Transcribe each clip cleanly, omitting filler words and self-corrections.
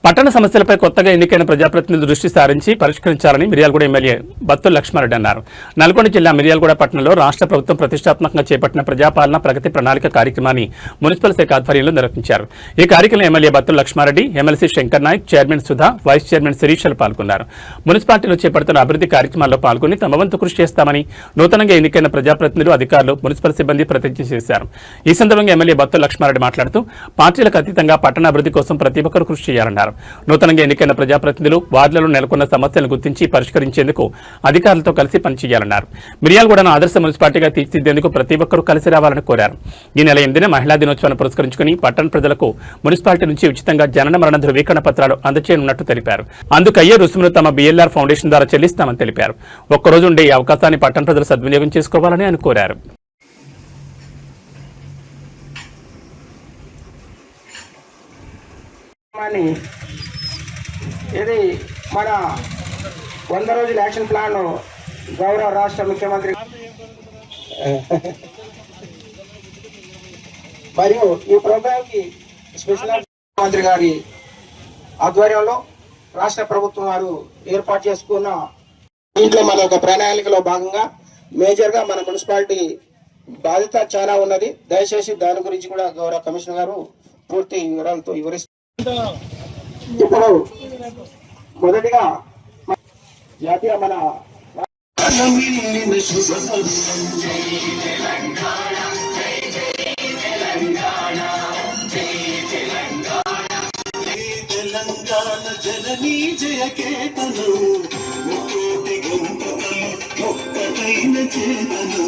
పట్టణ సమస్యలపై కొత్తగా ఎన్నికైన ప్రజాప్రతినిధులు దృష్టి సారించి పరిష్కరించాలని మిర్యాలగూడ ఎమ్మెల్యే బత్తుల లక్ష్మారెడ్డి అన్నారు. నల్గొండ జిల్లా మిర్యాలగూడ పట్టణంలో రాష్ట్ర ప్రభుత్వం ప్రతిష్టాత్మకంగా చేపట్టిన ప్రజాపాలన ప్రగతి ప్రణాళిక కార్యక్రమాన్ని మున్సిపల్ శాఖ ఆధ్వర్యంలో నిర్వహించారు. ఈ కార్యక్రమంలో MLA Battula Laxma Reddy, MLC Shankar Naik, chairman Sudha, vice chairman శిరీషలు పాల్గొన్నారు. మున్సిపాలిటీలో చేపడుతున్న అభివృద్ధి కార్యక్రమాల్లో పాల్గొని తమ వంతు కృషి చేస్తామని నూతనంగా ఎన్నికైన ప్రజాప్రతినిధులు, అధికారులు, మున్సిపల్ సిబ్బంది ప్రతిజ్ఞ చేశారు. ఈ సందర్భంగా ఎమ్మెల్యే బత్తుల లక్ష్మారెడ్డి మాట్లాడుతూ పార్టీలకు అతీతంగా పట్టణాభివృద్ధి కోసం ప్రతి ఒక్కరూ కృషి చేయాలన్నారు. నూతనంగా ఎన్నికైన ప్రజాప్రతినిధులు వార్డులలో నెలకొన్న సమస్యలను గుర్తించి పరిష్కరించేందుకు అధికారులతో కలిసి పనిచేయాలన్నారు. మిర్యాలగూడను ఆదర్శ మున్సిపాలిటీగా తీర్చిదిద్దేందుకు ప్రతి ఒక్కరూ కలిసి రావాలని కోరారు. ఈ నెల 8న మహిళా దినోత్సవాన్ని పురస్కరించుకుని పట్టణ ప్రజలకు మున్సిపాలిటీ నుంచి ఉచితంగా జనన మరణ ధృవీకరణ పత్రాలు అందజేయనున్నట్టు తెలిపారు. అందుకయ్యే రుసుమును తమ BLR ఫౌండేషన్ ద్వారా చెల్లిస్తామని తెలిపారు. ఒక్కరోజు ఉండే ఈ అవకాశాన్ని పట్టణ ప్రజలు సద్వినియోగం చేసుకోవాలని ఆయన కోరారు. ఇది మన 100 రోజుల యాక్షన్ ప్లాన్ గౌరవ రాష్ట్ర ముఖ్యమంత్రి మరియు ఈ ప్రోగ్రామ్ కి స్పెషల్ ముఖ్యమంత్రి గారి ఆధ్వర్యంలో రాష్ట్ర ప్రభుత్వం వారు ఏర్పాటు చేసుకున్న దీంట్లో మన ఒక ప్రణాళికలో భాగంగా మేజర్ గా మన మున్సిపాలిటీ బాధ్యత చాలా ఉన్నది. దయచేసి దాని గురించి కూడా గౌరవ కమిషనర్ గారు పూర్తి వివరాలతో వివరిస్తారు. ఇప్పుడు మొదటిగా జాతీయ మన జననీ జయకేతను ముకోటి గంటలు ఒక్కటైన చేతను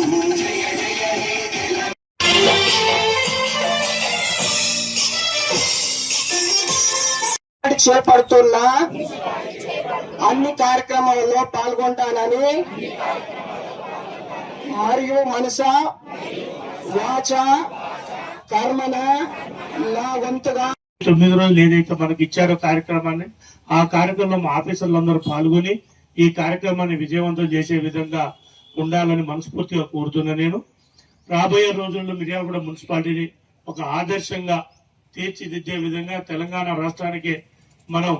చేపడుతున్న అన్ని కార్యక్రమాల్లో పాల్గొంటానని మరియు మనస వాచ కర్మన నా వంతుగా 9 రోజులు ఏదైతే మనకి ఇచ్చారో కార్యక్రమాన్ని, ఆ కార్యక్రమం ఆఫీసర్లందరూ పాల్గొని ఈ కార్యక్రమాన్ని విజయవంతం చేసే విధంగా ఉండాలని మనస్ఫూర్తిగా కోరుతున్నా. నేను రాబోయే రోజుల్లో మిర్యాలగూడ మున్సిపాలిటీని ఒక ఆదర్శంగా తీర్చిదిద్దే విధంగా తెలంగాణ రాష్ట్రానికి మనం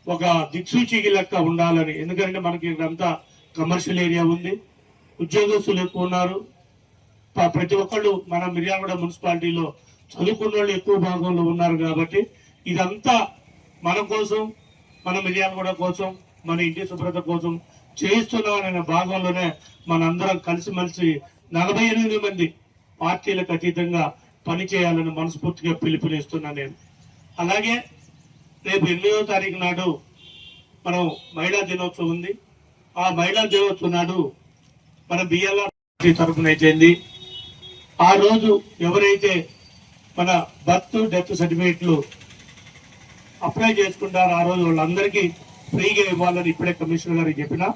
ఒక దిక్సూచికి లెక్క ఉండాలని. ఎందుకంటే మనకి ఇదంతా కమర్షియల్ ఏరియా ఉంది, ఉద్యోగస్తులు ఎక్కువ ఉన్నారు. ప్రతి ఒక్కళ్ళు మన మిర్యాలగూడ మున్సిపాలిటీలో చదువుకున్న వాళ్ళు ఎక్కువ భాగంలో ఉన్నారు. కాబట్టి ఇదంతా మన కోసం, మన మిర్యాలగూడ కోసం, మన ఇంటి శుభ్రత కోసం చేయిస్తున్నామనే భాగంలోనే మనందరం కలిసిమెలిసి 48 మంది పార్టీలకు అతీతంగా పనిచేయాలని మనస్ఫూర్తిగా పిలుపునిస్తున్నాను నేను. అలాగే రేపు 8వ తారీఖు నాడు మనం మహిళా దినోత్సవం ఉంది. ఆ మహిళా దినోత్సవం నాడు మన BLR తరఫున అయితేంది ఆ రోజు ఎవరైతే మన బర్త్ డెత్ సర్టిఫికేట్లు అప్లై చేసుకుంటారో ఆ రోజు వాళ్ళందరికీ ఫ్రీగా ఇవ్వాలని ఇప్పుడే కమిషనర్ గారికి చెప్పినా.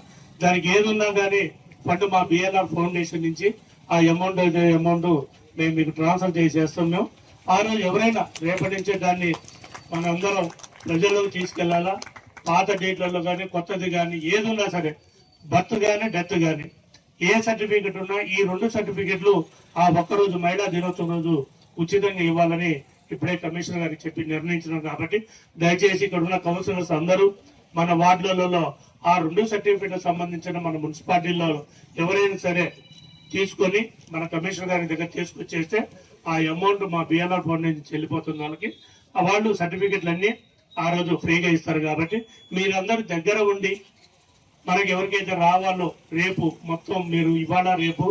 దానికి ఏదున్నా కానీ ఫండ్ మా BLR ఫౌండేషన్ నుంచి ఆ అమౌంట్ మేము మీకు ట్రాన్స్ఫర్ చేసేస్తాం. మేము ఆ రోజు ఎవరైనా రేపటి నుంచే దాన్ని మనందరం ప్రజల్లోకి తీసుకెళ్లాలా. పాత డేట్లలో కానీ కొత్తది కానీ ఏదున్నా సరే, బర్త్ కానీ డెత్ కానీ ఏ సర్టిఫికెట్ ఉన్నా ఈ 2 సర్టిఫికెట్లు ఆ ఒక్కరోజు మహిళా దినోత్సవం రోజు ఉచితంగా ఇవ్వాలని ఇప్పుడే కమిషనర్ గారికి చెప్పి నిర్ణయించినాం. కాబట్టి దయచేసి ఇక్కడ ఉన్న కౌన్సిలర్స్ అందరూ మన వార్డులలో ఆ 2 సర్టిఫికెట్లకు సంబంధించిన మన మున్సిపాలిటీల్లో ఎవరైనా సరే తీసుకొని మన కమిషనర్ గారి దగ్గర తీసుకొచ్చేస్తే ఆ అమౌంట్ మా BLR ఫండ్ నుంచి చెల్లిపోతున్న వాళ్ళకి ఆ వాళ్ళు సర్టిఫికెట్లన్నీ ఆ రోజు ఫ్రీగా ఇస్తారు. కాబట్టి మీరందరూ దగ్గర ఉండి మనకి ఎవరికైతే రావాలో రేపు మొత్తం మీరు ఇవాళ రేపు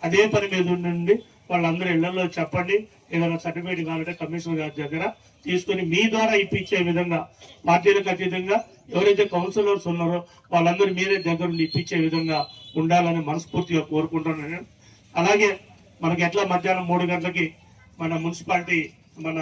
అదే పని మీద ఉండండి. వాళ్ళందరూ ఇళ్లలో చెప్పండి. ఏదైనా సర్టిఫికేట్ కావాలంటే కమిషనర్ గారి దగ్గర తీసుకొని మీ ద్వారా ఇప్పించే విధంగా పార్టీలకు అతీతంగా ఎవరైతే కౌన్సిలర్స్ ఉన్నారో వాళ్ళందరూ మీరే దగ్గర ఇప్పించే విధంగా ఉండాలని మనస్ఫూర్తిగా కోరుకుంటున్నాను. అలాగే మనకి ఎట్లా మధ్యాహ్నం 3 గంటలకి మన మున్సిపాలిటీ మన